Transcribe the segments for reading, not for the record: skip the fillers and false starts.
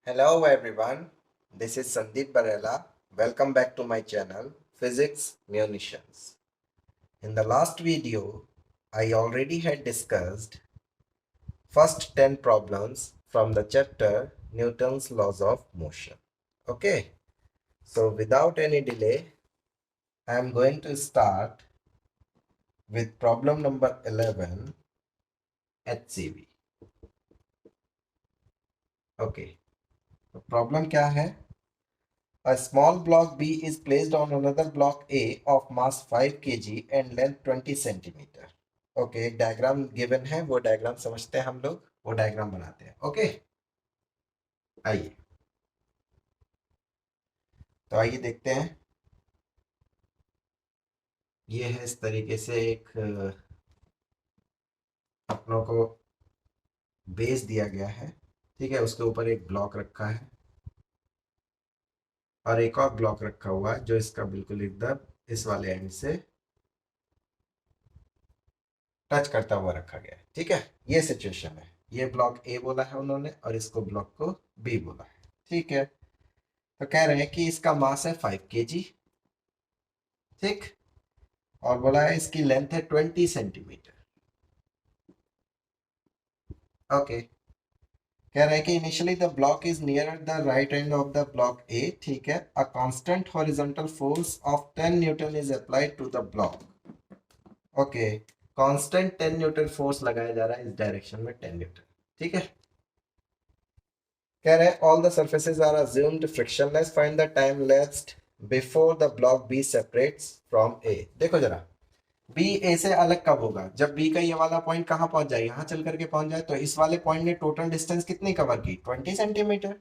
Hello everyone, this is Sandeep Barela. Welcome back to my channel Physics Munitions. In the last video, I already had discussed first 10 problems from the chapter Newton's Laws of Motion. Okay, so without any delay, I am going to start with problem number 11 HCV. Okay, तो problem क्या है? A small block B is placed on another block A of mass 5 kg and length 20 centimeter. Okay, diagram given है, वो diagram समझते हैं हम लोग, वो डायग्राम बनाते हैं. ओके, आइए तो आइए देखते हैं. ये है इस तरीके से एक अपनों को बेस दिया गया है. ठीक है, उसके ऊपर एक ब्लॉक रखा है और एक और ब्लॉक रखा हुआ है जो इसका बिल्कुल एकदम इस वाले एंड से टच करता हुआ रखा गया है. ठीक है, ये सिचुएशन है. ये ब्लॉक ए बोला है उन्होंने और इसको ब्लॉक को बी बोला है. ठीक है, तो कह रहे हैं कि इसका मास है 5 kg. ठीक, और बोला है इसकी लेंथ है 20 सेंटीमीटर. ओके, कह रहे हैं कि initially the block is near the right end of the block A. ठीक है, a constant horizontal force of 10 newton is applied to the block. Okay, constant 10 newton force लगाया जा रहा है इस डायरेक्शन में 10 न्यूटन. ठीक है, कह रहे हैं all the surfaces are assumed frictionless, find the time lapsed before the block B separates from A. देखो जरा, बी ए से अलग कब होगा? जब बी का ये वाला पॉइंट कहाँ पहुंच जाए, यहाँ चल करके पहुंच जाए. तो इस वाले पॉइंट ने टोटल डिस्टेंस कितनी कवर की? 20 सेंटीमीटर,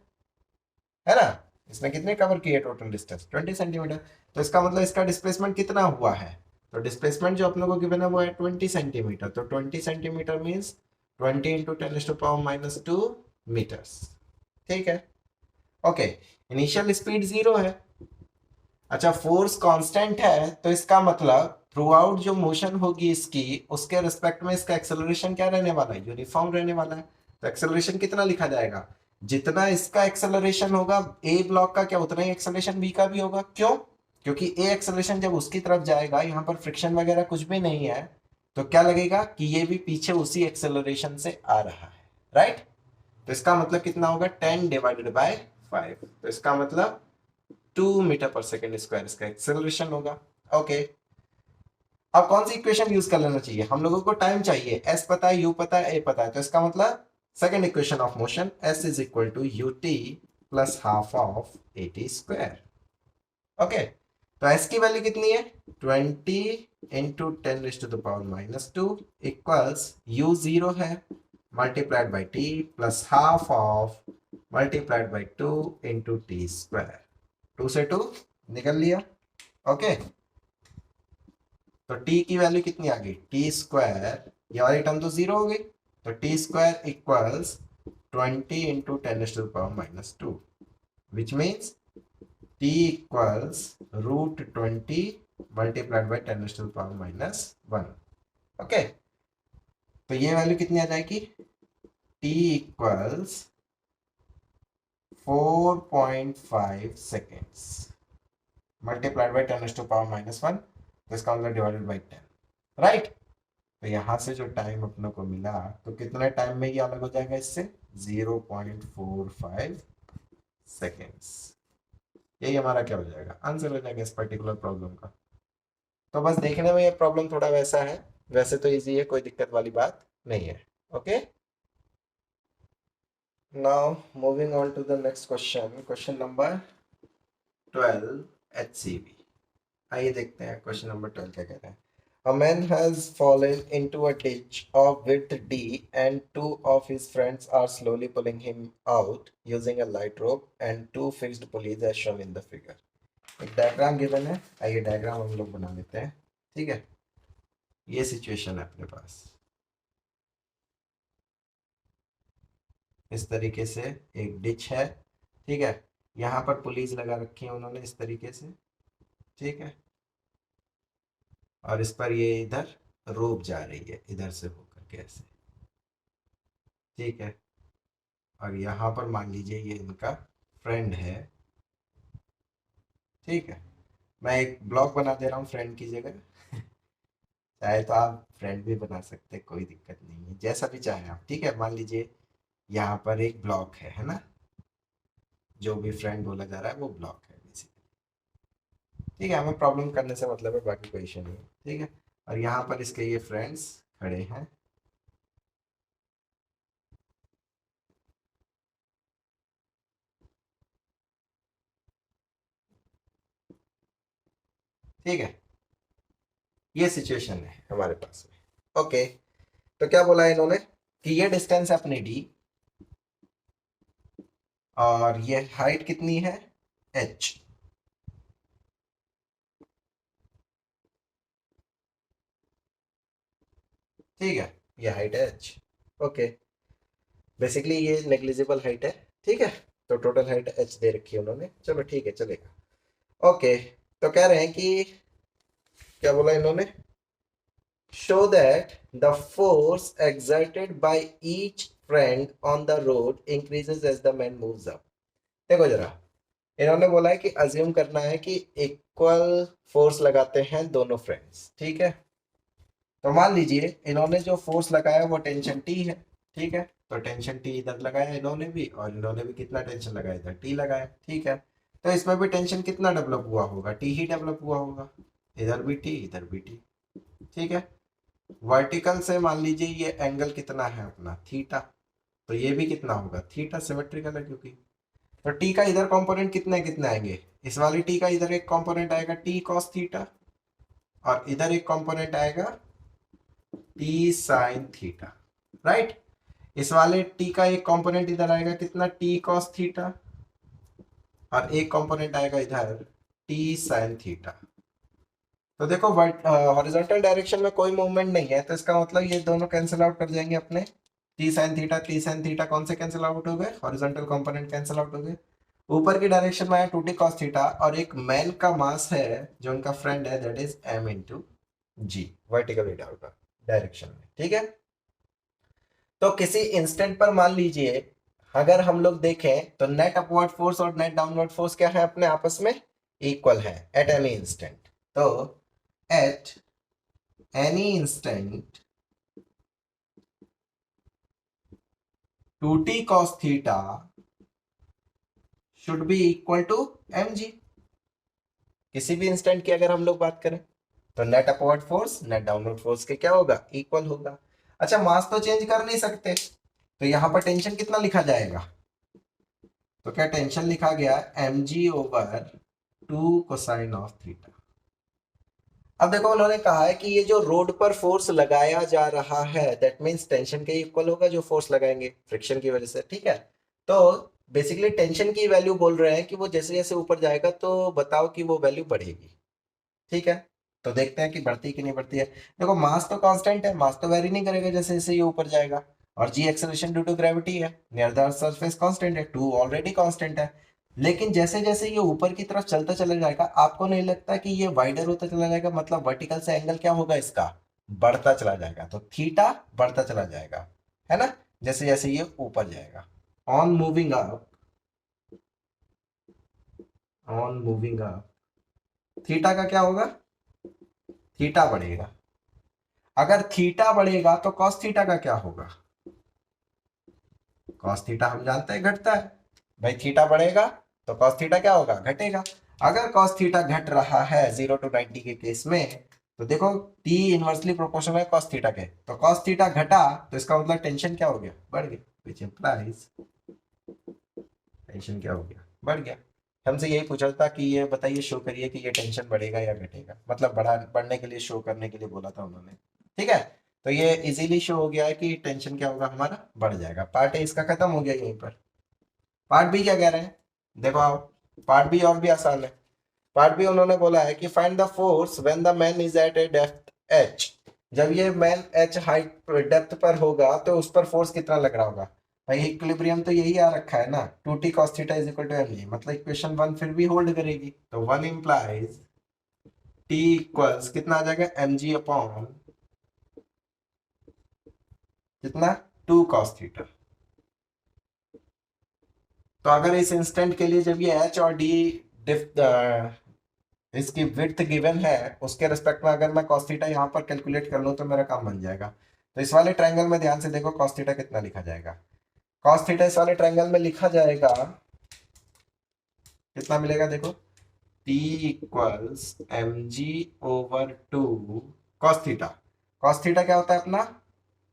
है ना? इसने कितने कवर किए टोटल डिस्टेंस? 20 सेंटीमीटर. तो इसका मतलब इसका डिस्प्लेसमेंट कितना हुआ है? तो डिस्प्लेसमेंट जो अपने को गिवन है वो है 20 सेंटीमीटर. तो 20 सेंटीमीटर मीन्स 20 × 10⁻²² मीटर्स. ठीक है, ओके. इनिशियल स्पीड 0 है. अच्छा, फोर्स कांस्टेंट है, तो इसका मतलब थ्रू आउट जो मोशन होगी इसकी, उसके रिस्पेक्ट में इसका एक्सेलरेशन क्या रहने वाला है? यूनिफॉर्म रहने वाला है. तो एक्सेलरेशन कितना लिखा जाएगा? जितना इसका एक्सेलरेशन होगा ए ब्लॉक का, क्या उतना ही एक्सेलरेशन बी का भी होगा. क्यों? क्योंकि ए एक्सेलरेशन जब उसकी तरफ जाएगा, यहाँ पर फ्रिक्शन वगैरह कुछ भी नहीं है, तो क्या लगेगा कि ये भी पीछे उसी एक्सेलरेशन से आ रहा है. राइट? तो इसका मतलब कितना होगा? 10/5. तो इसका मतलब 2 मीटर पर सेकेंड स्क्वायर इसका एक्सेलरेशन होगा. ओके, अब कौन सी इक्वेशन यूज कर लेना चाहिए? हम लोगों को टाइम चाहिए. एस पता है, यू पता है, ए पता है. तो इसका मतलब second equation of motion, S is equal to U T plus half of A T square. Okay, तो एस की वैल्यू कितनी है? 20 × 10⁻² इक्वल्स यू 0 है, multiplied by T plus half of multiplied by 2 × t². 2 से 2 निकल लिया. ओके, तो t की वैल्यू कितनी आ गई? t², ये वाली टर्म तो 0 हो गई. तो t² equals 20 × 10⁻² which means t equals √20 multiplied by 10⁻⁻1. Okay, तो ये वैल्यू कितनी आ जाएगी? t equals 4.5 seconds multiplied by 10⁻⁻1. तो इसका मतलब डिवाइडेड बाई 10. राइट? तो यहां से जो टाइम अपने को मिला, तो कितने टाइम में ये अलग हो जाएगा इससे? 0.45 सेकेंड्स. यही हमारा क्या हो जाएगा? आंसर हो जाएगा इस पर्टिकुलर प्रॉब्लम का. तो बस देखने में ये प्रॉब्लम थोड़ा वैसा है, वैसे तो इजी है, कोई दिक्कत वाली बात नहीं है. Okay, now moving on to the next question, question number 12 HCV. आइए देखते हैं क्वेश्चन नंबर 12 क्या कहते हैं. A man has fallen into a ditch of width D and two of his friends are slowly pulling him out using a light rope and two fixed pulleys as shown in the figure. एक diagram given है, आइए diagram हम लोग बना लेते हैं. ठीक है, ये सिचुएशन है अपने पास. इस तरीके से एक डिच है. ठीक है, यहाँ पर पुलिस लगा रखी है उन्होंने इस तरीके से. ठीक है, और इस पर ये इधर रोप जा रही है, इधर से होकर के ऐसे. ठीक है, और यहाँ पर मान लीजिए ये इनका फ्रेंड है, ठीक है। मैं एक ब्लॉक बना दे रहा हूँ फ्रेंड की जगह। चाहे तो आप फ्रेंड भी बना सकते हैं, कोई दिक्कत नहीं है, जैसा भी चाहे आप, ठीक है। मान लीजिए यहाँ पर एक ब्लॉक है ना, जो भी फ्रेंड बोला जा रहा है वो ब्लॉक है बेसिकली, ठीक है। हमें प्रॉब्लम करने से मतलब है, बाकी कोई इशू नहीं है, ठीक है। और यहाँ पर इसके ये फ्रेंड्स खड़े हैं, ठीक है। ये सिचुएशन है हमारे पास में, ओके। तो क्या बोला है इन्होंने कि ये डिस्टेंस है अपनी डी, और ये हाइट कितनी है h, ठीक है। ये हाइट है h, ओके। बेसिकली ये नेग्लिजिबल हाइट है, ठीक है। तो टोटल हाइट h दे रखी है उन्होंने, चलो ठीक है, चलेगा, ओके। तो कह रहे हैं कि क्या बोला इन्होंने, show that the force exerted by each friend on the road increases as the man moves up। देखो जरा, इन्होंने बोला है कि अज्यूम करना है कि इक्वल फोर्स लगाते हैं दोनों फ्रेंड्स, ठीक है। तो मान लीजिए इन्होंने जो फोर्स लगाया वो टेंशन टी है, ठीक है। तो टेंशन टी इधर लगाया इन्होंने भी, और इन्होंने भी कितना टेंशन लगाया, इधर टी लगाया, ठीक है। तो इसमें भी टेंशन कितना डेवलप हुआ होगा, टी ही डेवलप हुआ होगा, इधर भी टी इधर भी टी, ठीक है। वर्टिकल से मान लीजिए ये एंगल कितना है अपना थीटा, तो ये भी कितना होगा थीटा, सिमेट्रिकल है क्योंकि। तो टी का इधर कंपोनेंट कितने कितने आएंगे, इस वाली टी का इधर एक कंपोनेंट आएगा टी कॉस थीटा, और इधर एक कंपोनेंट आएगा टी साइन थीटा, राइट। इस वाले टी का एक कंपोनेंट इधर आएगा कितना टी कॉस थीटा, और एक कंपोनेंट आएगा इधर टी साइन थीटा। तो देखो हॉरिजॉन्टल डायरेक्शन में कोई मूवमेंट नहीं है, तो इसका मतलब ये दोनों कैंसिल आउट कर जाएंगे अपने, टी साइन थीटा कौन से कैंसिल आउट हो गए, हॉरिजॉन्टल कंपोनेंट कैंसिल आउट हो गए। ऊपर की डायरेक्शन में आया टू टी कॉस थीटा, और एक मैन का मास है जो उनका फ्रेंड है, that is M into G, vertical direction में, ठीक है। तो किसी इंस्टेंट पर मान लीजिए अगर हम लोग देखें तो नेट अपवर्ड फोर्स और नेट डाउनवर्ड फोर्स क्या है अपने आपस में इक्वल है एट एनी इंस्टेंट। तो at any instant 2t cos theta should be equal to mg। किसी भी इंस्टेंट की अगर हम लोग बात करें तो net upward force net downward force के क्या होगा, इक्वल होगा। अच्छा, मास तो चेंज कर नहीं सकते, तो यहां पर टेंशन कितना लिखा जाएगा, तो क्या टेंशन लिखा गया mg over 2 cosine of theta. अब देखो उन्होंने कहा है कि ये जो रोड पर फोर्स लगाया जा रहा है दैट मींस टेंशन के इक्वल होगा जो फोर्स लगाएंगे फ्रिक्शन की वजह से, ठीक है। तो बेसिकली टेंशन की वैल्यू बोल रहे हैं कि वो जैसे जैसे ऊपर जाएगा तो बताओ कि वो वैल्यू बढ़ेगी, ठीक है। तो देखते हैं कि बढ़ती है कि नहीं बढ़ती है। देखो मास तो कांस्टेंट है, मास तो वेरी नहीं करेगा जैसे जैसे ये ऊपर जाएगा, और जी एक्सेलरेशन ड्यू टू ग्रेविटी है, near the earth surface constant है, टू ऑलरेडी कांस्टेंट है। लेकिन जैसे जैसे ये ऊपर की तरफ चलता चला जाएगा, आपको नहीं लगता कि ये वाइडर होता चला जाएगा, मतलब वर्टिकल से एंगल क्या होगा इसका, बढ़ता चला जाएगा, तो थीटा बढ़ता चला जाएगा, है ना, जैसे जैसे ये ऊपर जाएगा। On moving up, on moving up theta का क्या होगा, थीटा बढ़ेगा। अगर थीटा बढ़ेगा तो कॉस थीटा का क्या होगा, कॉस थीटा हम जानते हैं घटता है, भाई थीटा बढ़ेगा तो कॉस थीटा क्या होगा, घटेगा। अगर कॉस थीटा घट रहा है 0 to 90 के केस में, तो देखो टी इनवर्सली प्रोपोर्शनल है कॉस थीटा के, तो कॉस थीटा घटा तो इसका मतलब टेंशन क्या हो गया, बढ़ गया, विच इंप्लाइज टेंशन क्या हो गया, बढ़ गया। हमसे यही पूछा था कि ये बताइए, शो करिए कि ये टेंशन बढ़ेगा या घटेगा, मतलब बढ़ने के लिए, शो करने के लिए बोला था उन्होंने, ठीक है। तो ये इजीली शो हो गया है कि टेंशन क्या होगा हमारा, बढ़ जाएगा। पार्ट ए इसका खत्म हो गया यहीं पर। पार्ट बी क्या कह रहे हैं, देखो आओ, पार्ट बी और भी आसान है। पार्ट बी उन्होंने बोला है कि find the force when the man is at a depth H. जब ये मैन एच हाइट डेप्थ पर होगा तो उस पर फोर्स कितना लग रहा होगा, भाई इक्विलिब्रियम तो यही आ रखा है ना, 2t cos theta is equal to mg, मतलब इक्वेशन 1 फिर भी होल्ड करेगी, तो 1 इंप्लाइज t इक्वल्स कितना आ जाएगा mg अपॉन कितना 2 cos थीटा, तो अगर इस इंस्टेंट के लिए जब ये एच और डी इसकी विड्थ गिवन है, उसके रिस्पेक्ट में अगर मैं cos थीटा यहाँ पर कैलकुलेट कर लूँ तो मेरा काम बन जाएगा। तो इस वाले ट्रायंगल में ध्यान से देखो cos थीटा कितना लिखा जाएगा। cos थीटा इस वाले ट्रायंगल में लिखा जाएगा, कितना मिलेगा देखो, T equals M G over two cos theta. cos theta क्या होता है अपना,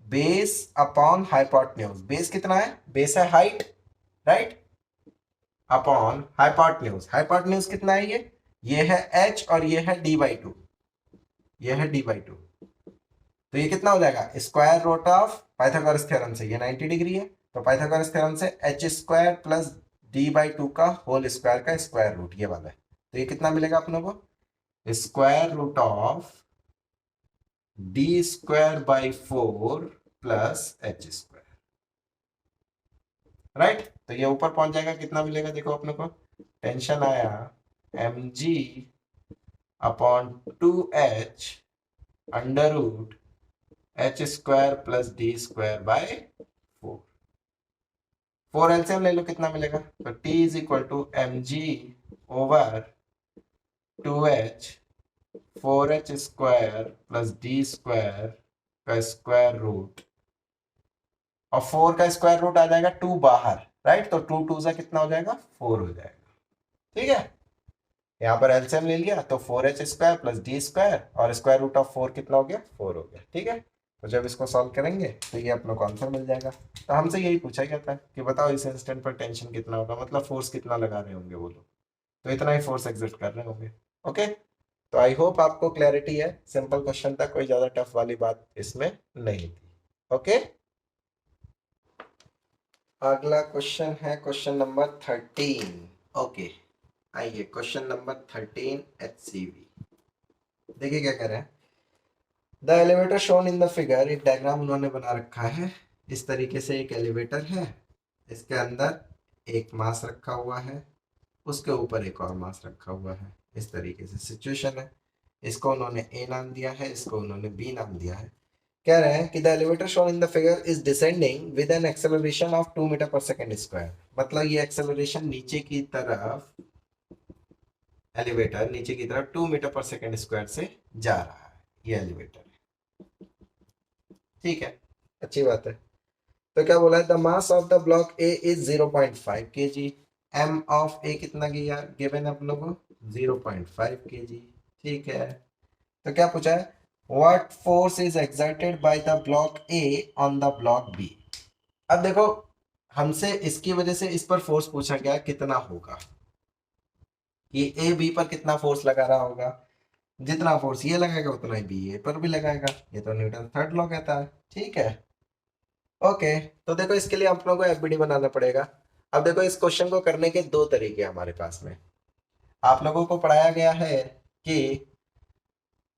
बेस अपॉन हाइपोटेन्यूज। बेस कितना है, बेस है height, right, upon hypotenuse. Hypotenuse कितना है, ये है h और ये है d बाई टू, ये है d बाई टू। तो ये कितना हो जाएगा, square root of Pythagoras theorem से, ये 90 डिग्री है, तो पाइथागोरस थ्योरम से H square plus D by two का होल स्क्वायर का स्क्वायर रूट, ये वाला है। तो ये कितना मिलेगा अपनों को, square root of D square by four plus H square, right. तो ये ऊपर पहुंच जाएगा, कितना मिलेगा देखो अपने को, टेंशन आया M G upon two H under root H square plus D square by four. Four LCM ले लो, कितना मिलेगा, तो t is equal to M G over two H four H square plus D square का square root, और four का square root आ जाएगा टू बाहर, राइट, तो टू टू से कितना हो जाएगा, फोर हो जाएगा। ठीक है, यहाँ पर एलसीएम ले लिया तो four H square plus D square और स्क्वायर रूट ऑफ फोर कितना हो गया, फोर हो गया। ठीक है, तो जब इसको सॉल्व करेंगे तो ये अपने को आंसर मिल जाएगा। तो हमसे यही पूछा गया था कि बताओ इस इंस्टेंट पर टेंशन कितना होगा, मतलब फोर्स कितना लगा रहे होंगे वो लोग, तो इतना ही फोर्स एग्जिस्ट कर रहे होंगे। ओके, तो आई होप आपको क्लैरिटी है, सिंपल क्वेश्चन था, कोई ज्यादा टफ वाली बात इसमें नहीं थी। ओके, अगला क्वेश्चन है क्वेश्चन नंबर 13। ओके, आइए क्वेश्चन नंबर 13 HCV। देखिए क्या कह रहे हैं, the elevator shown in the figure, एक डायग्राम उन्होंने बना रखा है। इस तरीके से एक एलिवेटर है, इसके अंदर एक मास रखा हुआ है, उसके ऊपर एक और मास रखा हुआ है। इस तरीके से सिचुएशन है। इसको उन्होंने ए नाम दिया है, इसको उन्होंने बी नाम दिया है। कह रहे हैं कि the elevator shown in the figure is descending with an acceleration of 2 metre per second square. मतलब ये एक्सेलरेशन नीचे की तरफ, एलिवेटर नीचे की तरफ 2 मीटर पर सेकेंड स्क्वायर से जा रहा है, ये एलिवेटर है। ठीक है, अच्छी बात है। तो क्या बोला है, the mass of the block A is 0.5 kg, M of A कितना गिवन है अपनों को, 0.5 kg। ठीक है, तो क्या पूछा है, what force is exerted by the block A on the block B. अब देखो, हमसे इसकी वजह से इस पर फोर्स पूछा गया कितना होगा, ये ए बी पर कितना फोर्स लगा रहा होगा, जितना फोर्स ये लगाएगा उतना ही बी ए पर भी लगाएगा, ये तो न्यूटन थर्ड लॉ कहता है। ठीक है, ओके, तो देखो इसके लिए आप लोगों को एफबीडी बनाना पड़ेगा। अब देखो इस क्वेश्चन को करने के दो तरीके हमारे पास में। आप लोगों को पढ़ाया गया है कि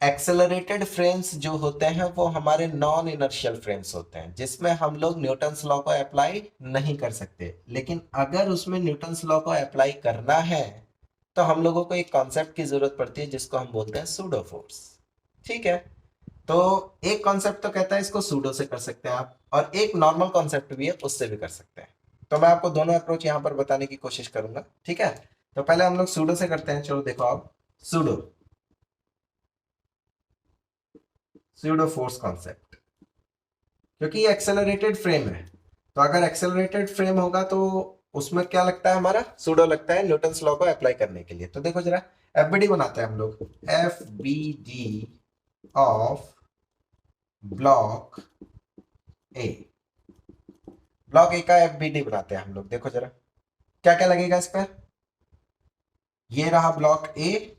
एक्सेलरेटेड फ्रेम्स जो होते हैं वो हमारे नॉन इनर्शियल फ्रेम्स होते हैं, जिसमें हम लोग न्यूटन्स लॉ को अप्लाई नहीं कर सकते। लेकिन अगर उसमें न्यूटन्स लॉ को अप्लाई करना है तो हम लोगों को एक कॉन्सेप्ट की जरूरत पड़ती है जिसको हम बोलते हैं सूडो फोर्स। ठीक है, तो एक कॉन्सेप्ट तो कहता है इसको सूडो से कर सकते हैं आप, और एक नॉर्मल कॉन्सेप्ट भी है उससे भी कर सकते हैं। तो मैं आपको दोनों अप्रोच यहाँ पर बताने की कोशिश करूंगा। ठीक है, तो पहले हम लोग सूडो से करते हैं। चलो देखो आप, सूडो सूडो फोर्स कॉन्सेप्ट, क्योंकि ये एक्सेलरेटेड फ्रेम है, तो अगर एक्सेलरेटेड फ्रेम होगा तो उसमें क्या लगता है, हमारा सूडो लगता है न्यूटन्स लॉ को अप्लाई करने के लिए। तो देखो जरा, एफबीडी बनाते हैं हम लोग, FBD of block A. Block ए का एफबीडी बनाते हैं हम लोग। देखो जरा क्या क्या लगेगा इस पर, ये रहा ब्लॉक ए,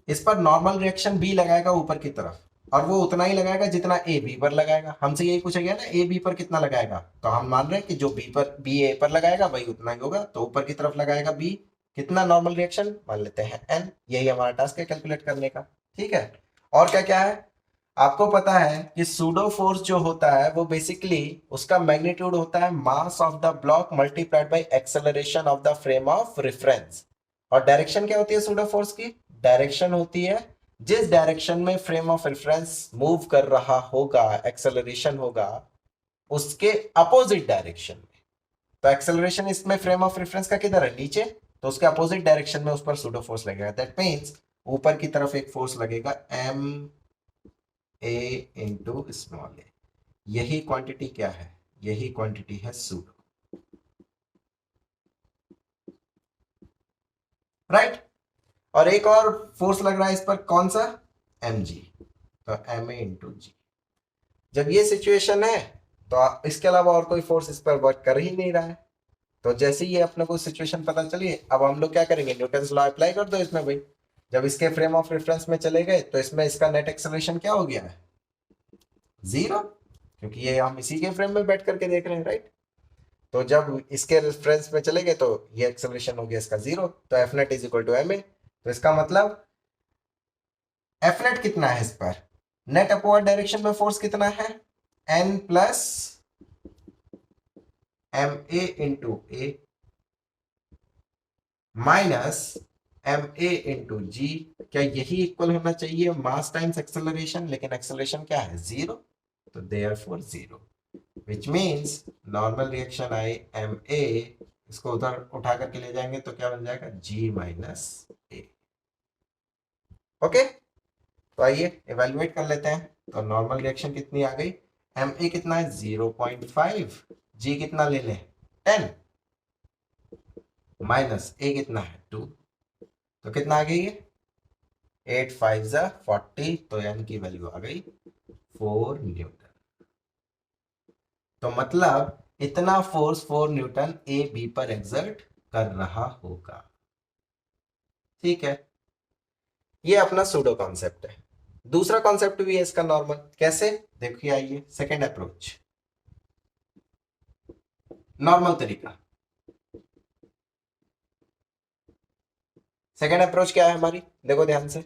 इस पर नॉर्मल रिएक्शन बी लगाएगा ऊपर की तरफ, और वो उतना ही लगाएगा जितना ए बी पर लगाएगा। हमसे यही पूछा गया ना, ए बी पर कितना लगाएगा, तो हम मान रहे हैं कि जो बी ए पर लगाएगा वही उतना ही होगा, तो ऊपर की तरफ लगाएगा बी, कितना नॉर्मल रिएक्शन मान लेते हैं एन। यही हमारा टास्क है कैलकुलेट करने का। ठीक है, और क्या क्या है, आपको पता है कि सूडो फोर्स जो होता है वो बेसिकली उसका मैग्नीट्यूड होता है मास of the block multiplied by acceleration of the frame of reference. और डायरेक्शन क्या होती है सूडो फोर्स की, डायरेक्शन होती है जिस डायरेक्शन में फ्रेम ऑफ रेफरेंस मूव कर रहा होगा, एक्सेलरेशन होगा, उसके अपोजिट डायरेक्शन में। तो एक्सेलरेशन इसमें फ्रेम ऑफ रेफरेंस का किधर है, नीचे, तो उसके अपोजिट डायरेक्शन में उस पर सूडो फोर्स लगेगा। दैट मीन्स ऊपर की तरफ एक फोर्स लगेगा एम ए इंटू स्मॉल ए। यही क्वांटिटी क्या है, यही क्वांटिटी है सूडो, राइट। और एक और फोर्स लग रहा है इस पर, कौन सा, एम जी, तो एम ए इंटू जी। जब ये सिचुएशन है तो इसके अलावा और कोई फोर्स इस पर वर्क कर ही नहीं रहा है। तो जैसे ही ये अपने को सिचुएशन पता चली, अब हम लोग क्या करेंगे, न्यूटन्स लॉ अप्लाई कर दो इसमें भाई। जब इसके फ्रेम ऑफ रेफरेंस में चले गए तो इसमें इसका नेट एक्सेलरेशन क्या हो गया है, जीरो, क्योंकि ये हम इसी के फ्रेम में बैठ करके देख रहे हैं, राइट। तो जब इसके रेफरेंस में चले गए तो ये एक्सेलरेशन हो गया इसका जीरो, तो F net is equal to M A. तो इसका मतलब एफ नेट कितना है इस पर, नेट अपवर्ड डायरेक्शन में फोर्स कितना है, N plus M A into A minus M A into G. क्या यही इक्वल होना चाहिए मास टाइम्स एक्सेलरेशन, लेकिन एक्सेलरेशन क्या है, जीरो, तो therefore zero, which means normal reaction I am A, इसको उधर उठा करके ले जाएंगे तो क्या बन जाएगा, जी माइनस ए। ओके, तो आइए इवेलुएट कर लेते हैं। तो नॉर्मल रिएक्शन कितनी आ गई, एम ए कितना है 0.5, जी कितना ले लें 10, माइनस ए कितना है 2, तो कितना आ गई ये 8 5 जा 40, तो एन की वैल्यू आ गई 4 न्यूटन। तो मतलब इतना फोर्स 4 न्यूटन ए बी पर एग्जर्ट कर रहा होगा, ठीक है। ये अपना सूडो कॉन्सेप्ट है। दूसरा कॉन्सेप्ट भी है इसका नॉर्मल, कैसे, देखिए आइए, सेकेंड अप्रोच, नॉर्मल तरीका। सेकेंड अप्रोच क्या है हमारी, देखो ध्यान से,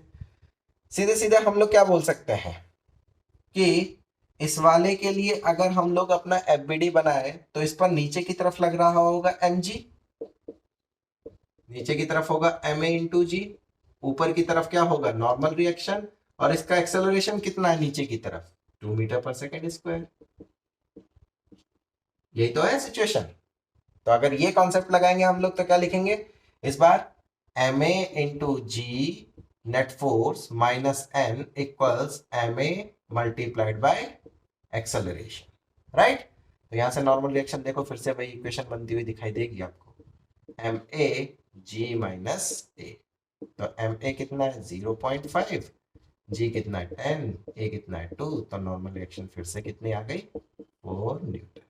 सीधे सीधे हम लोग क्या बोल सकते हैं कि इस वाले के लिए अगर हम लोग अपना एफबीडी बनाए तो इस पर नीचे की तरफ लग रहा होगा एम जी, नीचे की तरफ होगा एम ए इंटू जी, ऊपर की तरफ क्या होगा, नॉर्मल रिएक्शन, और इसका एक्सेलरेशन कितना है नीचे की तरफ, 2 मीटर पर सेकेंड स्क्वायर। यही तो है सिचुएशन। तो अगर ये कॉन्सेप्ट लगाएंगे हम लोग तो क्या लिखेंगे इस बार, M A into G net force minus N equals M A multiplied by acceleration, right. तो यहां से नॉर्मल रिएक्शन देखो फिर से वही इक्वेशन बनती हुई दिखाई देगी आपको, एम ए जी माइनस ए। तो एम ए कितना है 0.5, जी कितना है 10, ए कितना है 2, तो नॉर्मल रिएक्शन फिर से कितनी आ गई 4 न्यूटन।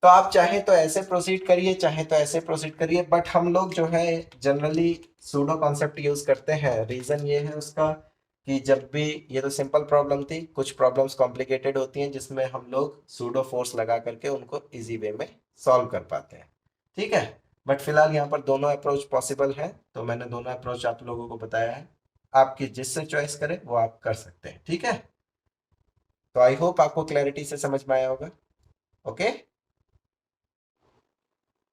तो आप चाहे तो ऐसे प्रोसीड करिए, चाहे तो ऐसे प्रोसीड करिए, बट हम लोग जो है जनरली सूडो कॉन्सेप्ट यूज करते हैं। रीजन ये है उसका कि जब भी, ये तो सिंपल प्रॉब्लम थी, कुछ प्रॉब्लम्स कॉम्प्लिकेटेड होती हैं जिसमें हम लोग सूडो फोर्स लगा करके उनको इजी वे में सॉल्व कर पाते हैं, ठीक है। बट फिलहाल यहाँ पर दोनों अप्रोच पॉसिबल है, तो मैंने दोनों अप्रोच आप लोगों को बताया है, आपकी जिससे चॉइस करें वो आप कर सकते हैं, ठीक है। तो आई होप आपको क्लैरिटी से समझ में आया होगा, okay.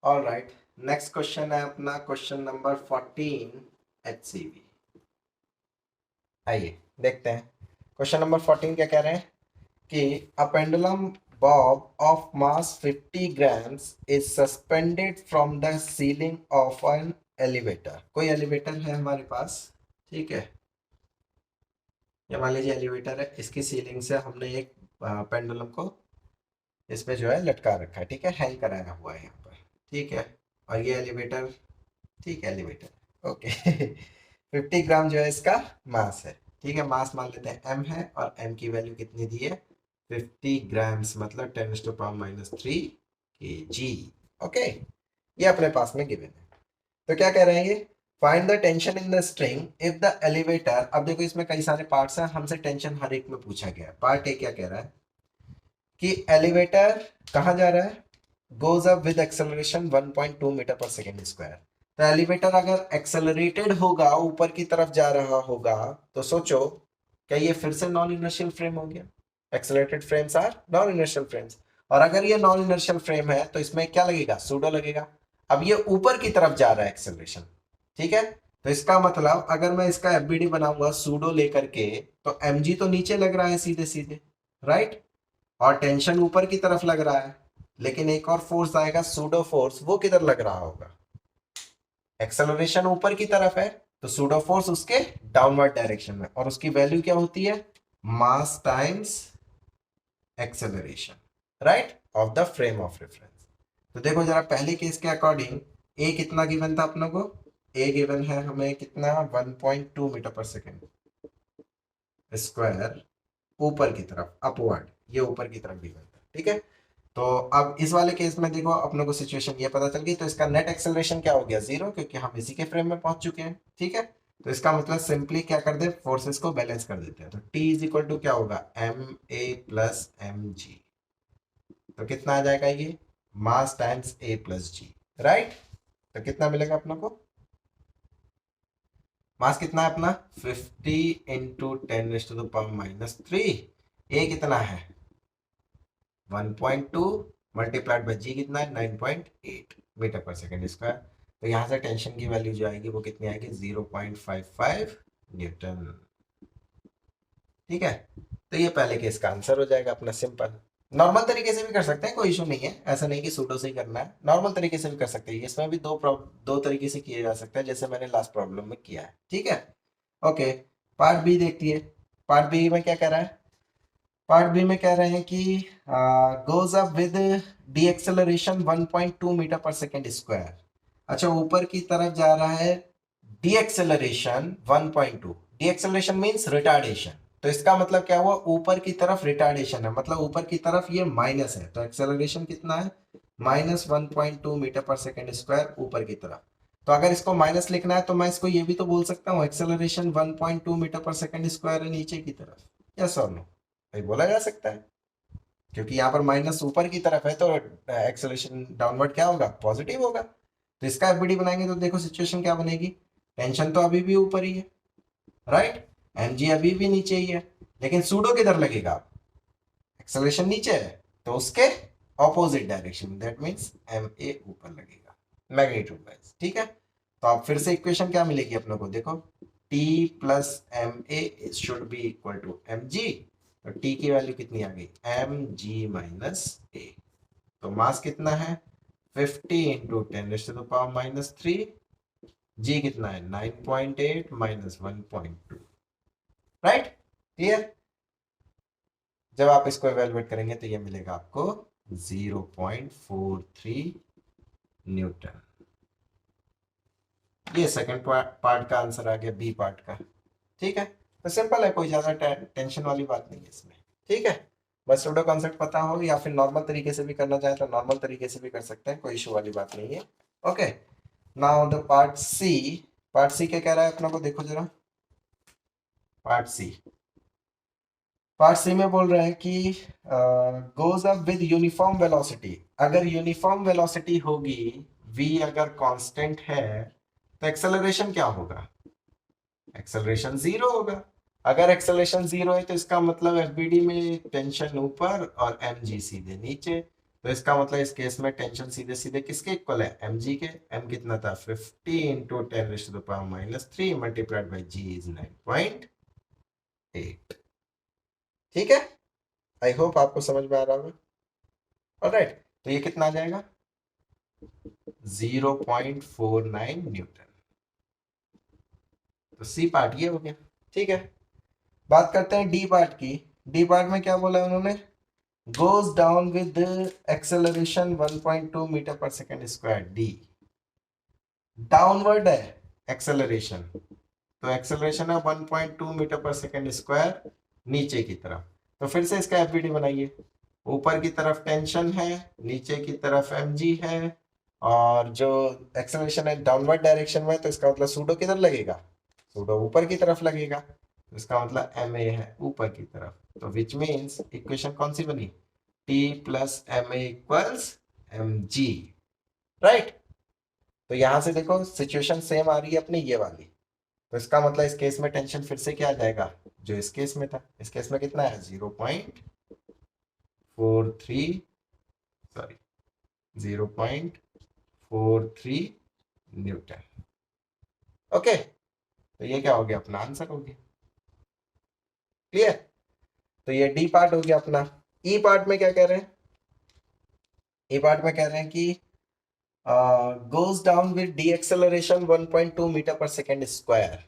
All right, next question है अपना क्वेश्चन नंबर 14 HCV। आइए देखते हैं क्वेश्चन नंबर 14 क्या कह रहे हैं कि a pendulum Bob of mass 50 grams is suspended from the ceiling of an elevator. कोई एलिवेटर है हमारे पास, ठीक है, ये मान लीजिए एलिवेटर है, इसकी सीलिंग से हमने एक पेंडुलम को इसमें जो है लटका रखा है, ठीक है, हैंग कराया हुआ है यहाँ पर, ठीक है। और ये एलिवेटर, ठीक है, एलिवेटर, ओके 50 ग्राम जो है इसका मास है, ठीक है, मास मान लेते हैं m है, और m की वैल्यू कितनी दी है 50 ग्राम्स, मतलब 10⁻³ kg, ओके। ये अपने पास में गिवन है। तो क्या कह रहे हैं ये, find the tension in the string if the elevator. अब देखो इसमें कई सारे पार्ट्स हैं, हमसे टेंशन हर एक में पूछा गया है। पार्ट ए क्या कह रहा है कि एलिवेटर कहाँ जा रहा है, goes up with acceleration 1.2 metre per second square. तो एलिवेटर अगर एक्सेलरेटेड होगा, ऊपर की तरफ जा रहा होगा, तो सोचो क्या ये फिर से नॉन इनर्शियल फ्रेम हो गया। Accelerated frames are non inertial frames, और अगर ये नॉन इनर्शियल फ्रेम है तो इसमें क्या लगेगा, सूडो लगेगा। अब ये ऊपर की तरफ जा रहा है एक्सेलरेशन, ठीक है। तो इसका मतलब अगर मैं इसका एफबीडी बनाऊंगा सूडो लेकर के, तो mg तो नीचे लग रहा है सीधे सीधे, राइट, और टेंशन ऊपर की तरफ लग रहा है, लेकिन एक और फोर्स आएगा सूडो फोर्स, वो किधर लग रहा होगा? एक्सेलरेशन ऊपर की तरफ है, तो सूडो फोर्स उसके डाउनवर्ड डायरेक्शन में, और उसकी वैल्यू क्या होती है? मास times acceleration, right, of the frame of reference. तो देखो जरा पहले केस के अकॉर्डिंग ए कितना गिवन था अपनों को? ए गिवन है हमें कितना? 1.2 मीटर पर सेकेंड स्क्वायर ऊपर की तरफ, अपवर्ड, ये ऊपर की तरफ गिवन था, ठीक है। तो अब इस वाले केस में देखो अपनों को सिचुएशन ये पता चल गई, तो इसका नेट एक्सेलरेशन क्या हो गया? जीरो, क्योंकि हम इसी के फ्रेम में पहुंच चुके हैं, ठीक है। तो इसका मतलब सिंपली क्या कर दे, फोर्सेस को बैलेंस कर देते हैं, तो T इज इक्वल टू क्या होगा? ma plus mg। तो कितना आ जाएगा ये? Mass times a plus G, right. तो कितना मिलेगा अपनों को? मास कितना है अपना? 50 इंटू 10⁻⁻3। ए कितना है? 1.2 मल्टीप्लाइड बाई जी कितना है? 9.8 मीटर पर सेकेंड स्क्वायर। तो यहाँ से टेंशन की वैल्यू जो आएगी वो कितनी आएगी? 0.55 न्यूटन, ठीक है। तो ये पहले केस का आंसर हो जाएगा अपना, सिंपल। नॉर्मल तरीके से भी कर सकते हैं, कोई इशू नहीं है, ऐसा नहीं कि सूडो से ही करना है, नॉर्मल तरीके से भी कर सकते हैं। इसमें भी दो तरीके से किया जा सकता है, जैसे मैंने लास्ट प्रॉब्लम में किया है, ठीक है। ओके, पार्ट बी देखती है। पार्ट बी में क्या कह रहा है? पार्ट बी में कह रहे हैं कि goes up with deceleration 1.2 metre per second square. अच्छा, ऊपर की तरफ जा रहा है, deceleration 1.2। Deceleration means retardation, तो इसका मतलब क्या हुआ? ऊपर की तरफ रिटार्डेशन है, मतलब ऊपर की तरफ ये माइनस है, तो एक्सेलरेशन कितना है? -1.2 मीटर पर सेकेंड स्क्वायर ऊपर की तरफ। तो अगर इसको माइनस लिखना है तो मैं इसको ये भी तो बोल सकता हूँ, acceleration 1.2 metre per second square है नीचे की तरफ। यस और नो? भाई बोला जा सकता है, क्योंकि यहाँ पर माइनस ऊपर की तरफ है, तो एक्सेलरेशन डाउनवर्ड क्या होगा? पॉजिटिव होगा। तो इसका एफबीडी बनाएंगे तो देखो सिचुएशन क्या बनेगी? टेंशन तो अभी भी ऊपर ही है, राइट, mg अभी भी नीचे ही है, लेकिन सूडो किधर लगेगा? एक्सेलरेशन नीचे है, तो उसके opposite direction, that means ma ऊपर लगेगा मैग्नीट्यूड वाइज, ठीक है। तो अब फिर से इक्वेशन क्या मिलेगी अपने को? देखो, t plus ma should be equal to mg। तो t की वैल्यू कितनी आ गई? mg minus a। तो मास कितना है? 50 इंटू 10⁻⁻3। g कितना है? 9.8 माइनस 1.2, राइट, क्लियर। जब आप इसको एवेलुएट करेंगे तो ये मिलेगा आपको 0.43 न्यूटन। ये सेकंड पार्ट का आंसर आ गया, बी पार्ट का, ठीक है। तो सिंपल है, कोई ज्यादा टेंशन वाली बात नहीं है इसमें, ठीक है। बस सूडो कॉन्सेप्ट पता हो, या फिर नॉर्मल तरीके से भी करना चाहे तो नॉर्मल तरीके से भी कर सकते हैं, कोई इशू वाली बात नहीं है। Okay, now the part C. Part C क्या कह रहा है अपना को? देखो जरा पार्ट सी। पार्ट सी में बोल रहे हैं कि goes up with uniform velocity. अगर यूनिफॉर्म वेलोसिटी होगी, v अगर कांस्टेंट है, तो एक्सेलरेशन क्या होगा? एक्सेलरेशन जीरो होगा। अगर एक्सेलरेशन जीरो है तो इसका मतलब एफबीडी में टेंशन ऊपर और mg सीधे नीचे। तो इसका मतलब इस केस में टेंशन सीधे सीधे किसके इक्वल है? mg के। m कितना था? 50 into 10⁻⁻3 multiplied by g is 9.8, ठीक है। आई होप आपको समझ में आ रहा होगा। ऑलराइट, तो ये कितना आ जाएगा? 0.49 न्यूटन। तो सी पार्ट ये हो गया, ठीक है। बात करते हैं डी पार्ट की। डी पार्ट में क्या बोला उन्होंने? Goes down with acceleration 1.2 metre per second square. The downward है एक्सेलरेशन, तो एक्सेलरेशन है 1.2 मीटर पर सेकेंड स्क्वायर नीचे की तरफ। तो फिर से इसका एफबीडी बनाइए। ऊपर की तरफ टेंशन है, नीचे की तरफ mg है, और जो एक्सेलरेशन है डाउनवर्ड डायरेक्शन में, तो इसका मतलब सूडो किधर लगेगा? सूडो ऊपर की तरफ लगेगा, तो इसका मतलब ma है ऊपर की तरफ। तो विच मीन्स इक्वेशन कौन सी बनी? t plus ma equals mg, right. तो यहां से देखो सिचुएशन सेम आ रही है अपनी ये वाली, तो इसका मतलब इस केस में टेंशन फिर से क्या आ जाएगा? जो इस केस में था। इस केस में कितना है? 0.43, सॉरी 0.43 न्यूटन। ओके, तो ये क्या हो गया? अपना आंसर हो गया, क्लियर। तो ये डी पार्ट हो गया अपना। ई पार्ट में क्या कह रहे हैं? ए पार्ट में कह रहे हैं कि goes down with deceleration 1.2 metre per second square.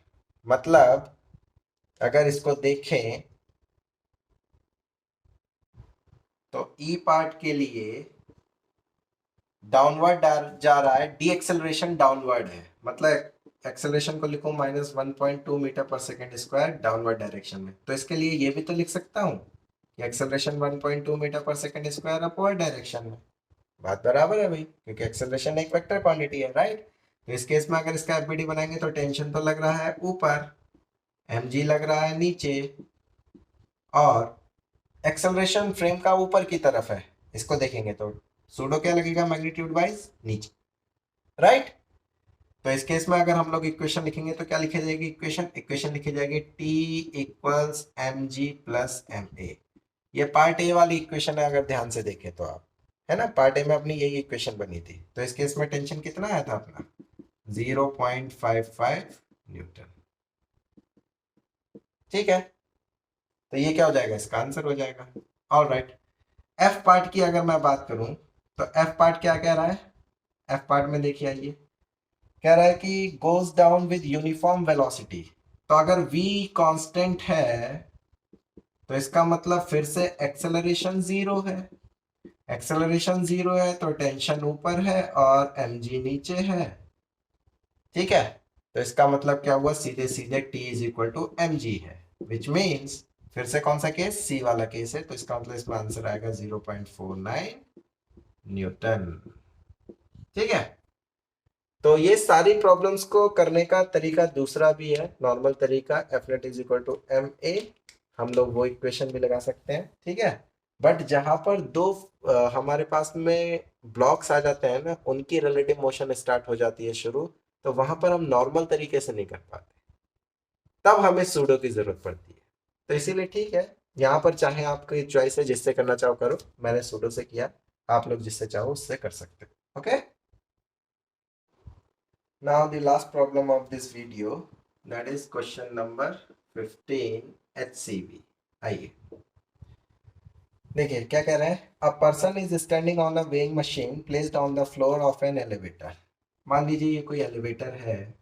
मतलब अगर इसको देखें तो ई पार्ट के लिए डाउनवर्ड जा रहा है, डी एक्सेलरेशन डाउनवर्ड है, मतलब एक्सेलरेशन को लिखूं -1.2 metre per second square downward direction में, तो इसके लिए ये भी तो लिख सकता हूँ कि acceleration 1.2 metre per second square upward direction में। बात बराबर है भाई, क्योंकि एक्सेलरेशन एक वेक्टर क्वांटिटी है, राइट। तो इस केस में अगर इसका एफबीडी बनाएंगे तो टेंशन तो लग रहा है ऊपर, mg लग रहा है नीचे, और एक्सेलरेशन फ्रेम का ऊपर की तरफ है। इसको देखेंगे तो सूडो क्या लगेगा मैग्नीट्यूड वाइज नीचे, राइट। तो इस केस में अगर हम लोग इक्वेशन लिखेंगे तो क्या लिखी जाएगी इक्वेशन, इक्वेशन लिखी जाएगी T equals mg plus ma। ये पार्ट ए वाली इक्वेशन है, अगर ध्यान से देखें तो आप, है ना, पार्ट ए में अपनी यही इक्वेशन बनी थी। तो इस केस में टेंशन कितना आया था अपना 0.55 न्यूटन, ठीक है। तो ये क्या हो जाएगा, इसका आंसर हो जाएगा। ऑलराइट, एफ पार्ट की अगर मैं बात करूं तो एफ पार्ट क्या कह रहा है, एफ पार्ट में देखिए आइए, कह रहा है कि goes down with uniform velocity. तो अगर v कांस्टेंट है तो इसका मतलब फिर से एक्सेलरेशन जीरो है, एक्सेलरेशन जीरो है तो टेंशन ऊपर है और mg नीचे है, ठीक है। तो इसका मतलब क्या हुआ, सीधे सीधे t is equal to mg है, विच मीन्स फिर से कौन सा केस, सी वाला केस है, तो इसका मतलब इसमें आंसर आएगा 0.49 न्यूटन, ठीक है। तो ये सारी प्रॉब्लम्स को करने का तरीका दूसरा भी है, नॉर्मल तरीका, F net is equal to M A, हम लोग वो इक्वेशन भी लगा सकते हैं, ठीक है। बट जहां पर दो हमारे पास में ब्लॉक्स आ जाते हैं ना, उनकी रिलेटिव मोशन स्टार्ट हो जाती है शुरू, तो वहां पर हम नॉर्मल तरीके से नहीं कर पाते, तब हमें सूडो की जरूरत पड़ती है। तो इसीलिए ठीक है, यहाँ पर चाहे आपकी चॉइस है, जिससे करना चाहो करो, मैंने सूडो से किया, आप लोग जिससे चाहो उससे कर सकते हो, okay. Now the last problem of this video, that is question number 15 HCV। आइए देखिए क्या कह रहे हैं, a person is standing on a weighing machine placed on the floor of an elevator. मान लीजिए ये कोई एलिवेटर है,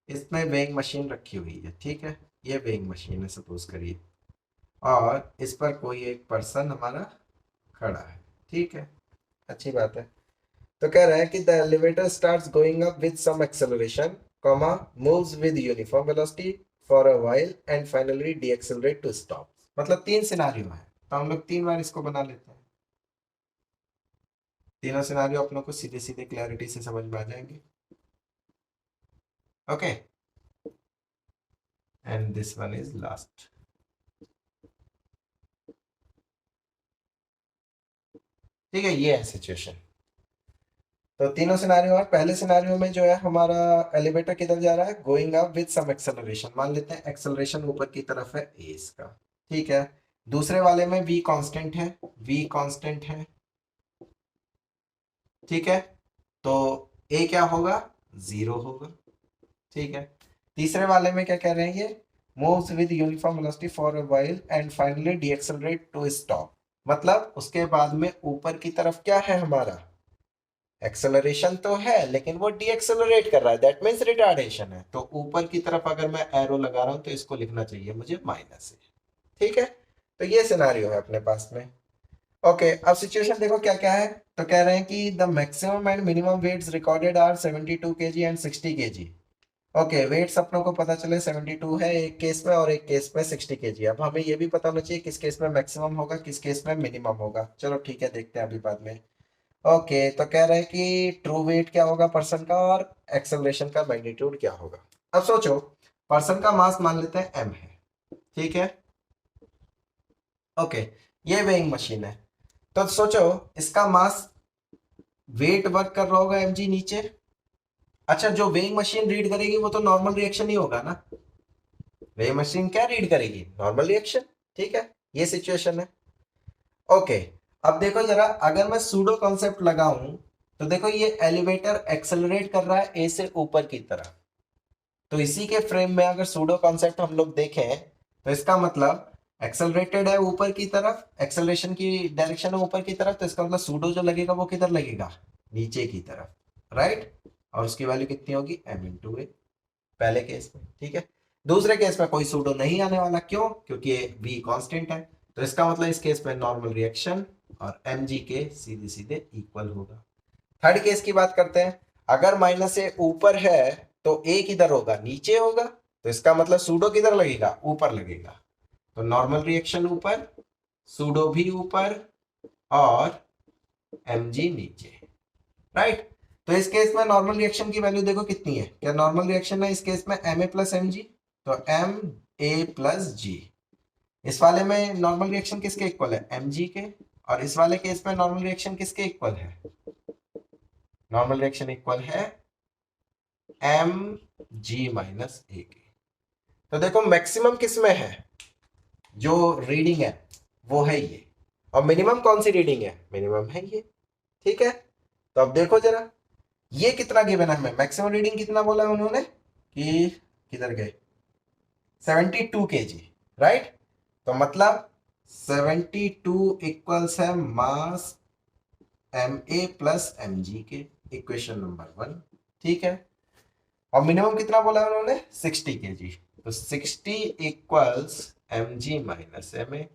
इसमें वेइंग मशीन रखी हुई है, ठीक है, ये वेइंग मशीन है सपोज करिए, और इस पर कोई एक पर्सन हमारा खड़ा है, ठीक है, अच्छी बात है। तो कह रहा है कि the elevator starts going up with some acceleration, comma, moves with uniform velocity for a while and finally decelerate to stop. मतलब तीन सिनारियो है, तो हम लोग तीन बार इसको बना लेते हैं, तीनों सिनारियो अपनों को सीधे सीधे क्लैरिटी से समझ में आ जाएंगे, okay. And this one is last, ठीक है, ये है सिचुएशन। तो तीनों सिनारियो है, पहले सिनारियो में जो है हमारा एलिवेटर किधर जा रहा है, going up with some acceleration, मान लेते हैं एक्सेलरेशन ऊपर की तरफ है ए इसका, ठीक है। दूसरे वाले में v कांस्टेंट है, v कांस्टेंट है, ठीक है, तो a क्या होगा, जीरो होगा, ठीक है। तीसरे वाले में क्या कह रहे हैं, ये moves with uniform velocity for a while and finally decelerate to stop, मतलब उसके बाद में ऊपर की तरफ क्या है हमारा, एक्सेलरेशन तो है लेकिन वो डीएक्सेलरेट कर रहा है, दैट मींस रिटार्डेशन है। तो ऊपर की तरफ अगर मैं एरो लगा रहा हूं तो इसको लिखना चाहिए मुझे माइनस से, ठीक है। तो ये सिनारियो है अपने पास में, ओके। अब सिचुएशन देखो क्या क्या है, तो कह रहे हैं कि the maximum and minimum weights recorded are 72 kg and 60 kg। Okay, weights अपनों को पता चले 72 है एक केस में और एक केस में 60 kg। अब हमें ये भी पता होना चाहिए किस केस में मैक्सिमम होगा किस केस में मिनिमम होगा, चलो ठीक है, देखते हैं अभी बाद में। ओके, तो कह रहे हैं कि ट्रू वेट क्या होगा पर्सन का और एक्सेलरेशन का मैग्नीट्यूड क्या होगा। अब सोचो, पर्सन का मास मान लेते हैं m है, ठीक है, ओके। ये वेइंग मशीन है, तो सोचो इसका मास, वेट वर्क कर रहा होगा mg नीचे। अच्छा, जो वेइंग मशीन रीड करेगी वो तो नॉर्मल रिएक्शन ही होगा ना, वेइंग मशीन क्या रीड करेगी, नॉर्मल रिएक्शन, ठीक है। ये सिचुएशन है, ओके। अब देखो जरा, अगर मैं सूडो कॉन्सेप्ट लगाऊं तो देखो ये एलिवेटर एक्सेलरेट कर रहा है ए से ऊपर की तरफ, तो इसी के फ्रेम में अगर सूडो कॉन्सेप्ट हम लोग देखें तो इसका मतलब एक्सेलरेटेड है ऊपर की तरफ, एक्सेलरेशन की डायरेक्शन है ऊपर की तरफ, तो इसका मतलब सूडो जो लगेगा वो किधर लगेगा, नीचे की तरफ, राइट। और उसकी वैल्यू कितनी होगी, एम इंटू ए, पहले केस में, ठीक है। दूसरे केस में कोई सूडो नहीं आने वाला, क्यों, क्योंकि ये v कांस्टेंट है, तो इसका मतलब इस केस में नॉर्मल रिएक्शन और mg के सीधे सीधे इक्वल होगा। थर्ड केस की बात करते हैं, अगर माइनस ए ऊपर है तो ए किधर होगा, नीचे होगा, तो इसका मतलब सूडो किधर लगेगा, ऊपर लगेगा, तो नॉर्मल रिएक्शन ऊपर, सूडो भी ऊपर और mg नीचे, राइट। तो इस केस में नॉर्मल रिएक्शन की वैल्यू देखो कितनी है, क्या नॉर्मल रिएक्शन है इस केस में M A plus M G, तो एम ए प्लस जी। इस वाले में नॉर्मल रिएक्शन किसके इक्वल है, एम जी के, और इस वाले केस में नॉर्मल रिएक्शन किसके इक्वल है, नॉर्मल रिएक्शन इक्वल है एम जी माइनस ए के। तो देखो मैक्सिमम किस में है, जो रीडिंग है वो है ये, और मिनिमम कौन सी रीडिंग है, मिनिमम है ये, ठीक है। तो अब देखो जरा ये कितना गिवन है हमें, मैक्सिमम रीडिंग कितना बोला उन्होंने कि किधर गए, 72 kg, राइट। तो मतलब 72 इक्वल्स है mass M A plus M G के, इक्वेशन नंबर 1, ठीक है। और मिनिमम कितना बोला उन्होंने, 60 kg, तो 60 equals M G minus M A,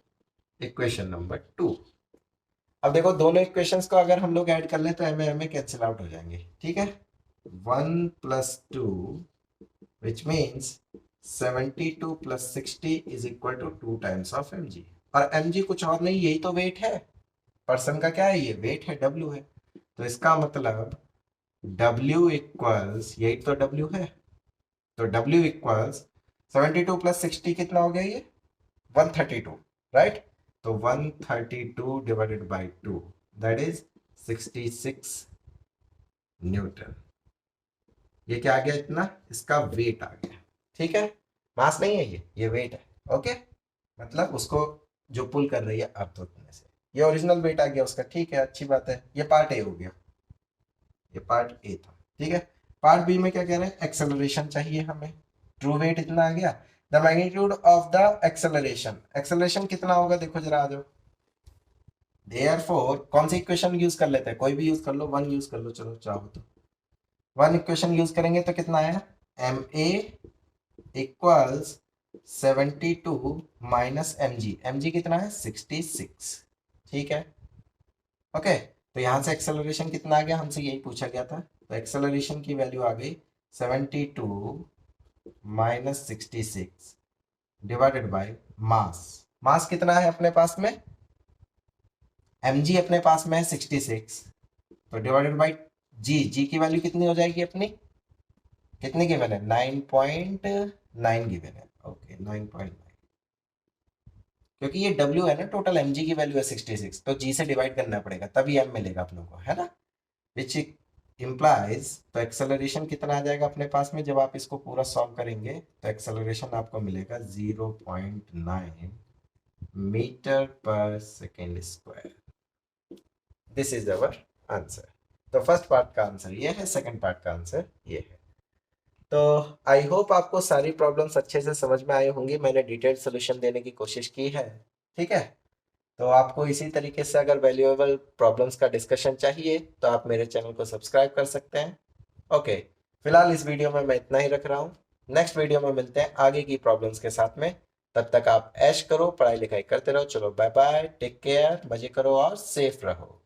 equation number 2। अब देखो दोनों इक्वेशंस को अगर हम लोग ऐड कर लें तो एम ए कैंसिल आउट हो जाएंगे, ठीक है। 1 plus 2 which means 72 plus 60 is equal to 2 times of M G, और एम जी कुछ और नहीं, यही तो वेट है, पर्सन का क्या है, ये वेट है, डब्ल्यू है, तो इसका मतलब डब्ल्यू इक्वल्स, यही तो डब्ल्यू है, तो डब्ल्यू इक्वल्स 72 प्लस 60 कितना हो गया ये, 132, राइट। तो 132 divided by 2 that is 66 Newton. ये क्या आ गया इतना, इसका वेट आ गया, ठीक है। मास नहीं है ये वेट है, ओके। मतलब उसको जो पुल कर रही है अर्थ उतने से, ये ओरिजिनल वेट आ गया उसका, ठीक है, अच्छी बात है। ये पार्ट ए हो गया, ये पार्ट ए था, ठीक है। पार्ट बी में क्या कह रहे हैं, एक्सेलरेशन चाहिए हमें, ट्रू वेट इतना आ गया, the magnitude of the acceleration, acceleration कितना होगा देखो जरा आ जाओ। देयरफॉर कौन सी इक्वेशन यूज कर लेते हैं, कोई भी यूज कर लो, वन यूज कर लो, चलो चाहो तो वन इक्वेशन यूज करेंगे तो कितना आया, M A equals 72 minus M G कितना है 66, ठीक है, ओके। तो यहां से एक्सेलरेशन कितना आ गया, हमसे यही पूछा गया था, तो एक्सेलरेशन की वैल्यू आ गई 72 माइनस 66 डिवाइडेड बाय मास, मास कितना है अपने पास में, mg अपने पास में है 66, तो डिवाइडेड बाय जी की वैल्यू कितनी हो जाएगी अपनी, कितनी गिवन है, 9.9 गिवन है, ओके 9.9, क्योंकि ये w है ना, टोटल mg की वैल्यू है 66, तो g से डिवाइड करना पड़ेगा तभी m मिलेगा अपनों को, है ना, विच इम्प्लाइज, तो एक्सेलरेशन कितना आ जाएगा अपने पास में, जब आप इसको पूरा सॉल्व करेंगे तो एक्सेलरेशन आपको मिलेगा 0.9 metre per second square. This is our answer. तो फर्स्ट पार्ट का आंसर ये है, सेकंड पार्ट का आंसर ये है। तो आई होप आपको सारी प्रॉब्लम्स अच्छे से समझ में आई होंगी, मैंने डिटेल्ड सोल्यूशन देने की कोशिश की है, ठीक है। तो आपको इसी तरीके से अगर वैल्यूएबल प्रॉब्लम्स का डिस्कशन चाहिए तो आप मेरे चैनल को सब्सक्राइब कर सकते हैं, ओके। फिलहाल इस वीडियो में मैं इतना ही रख रहा हूँ, नेक्स्ट वीडियो में मिलते हैं आगे की प्रॉब्लम्स के साथ में। तब तक आप ऐश करो, पढ़ाई लिखाई करते रहो, चलो बाय बाय, टेक केयर, मजे करो और सेफ रहो।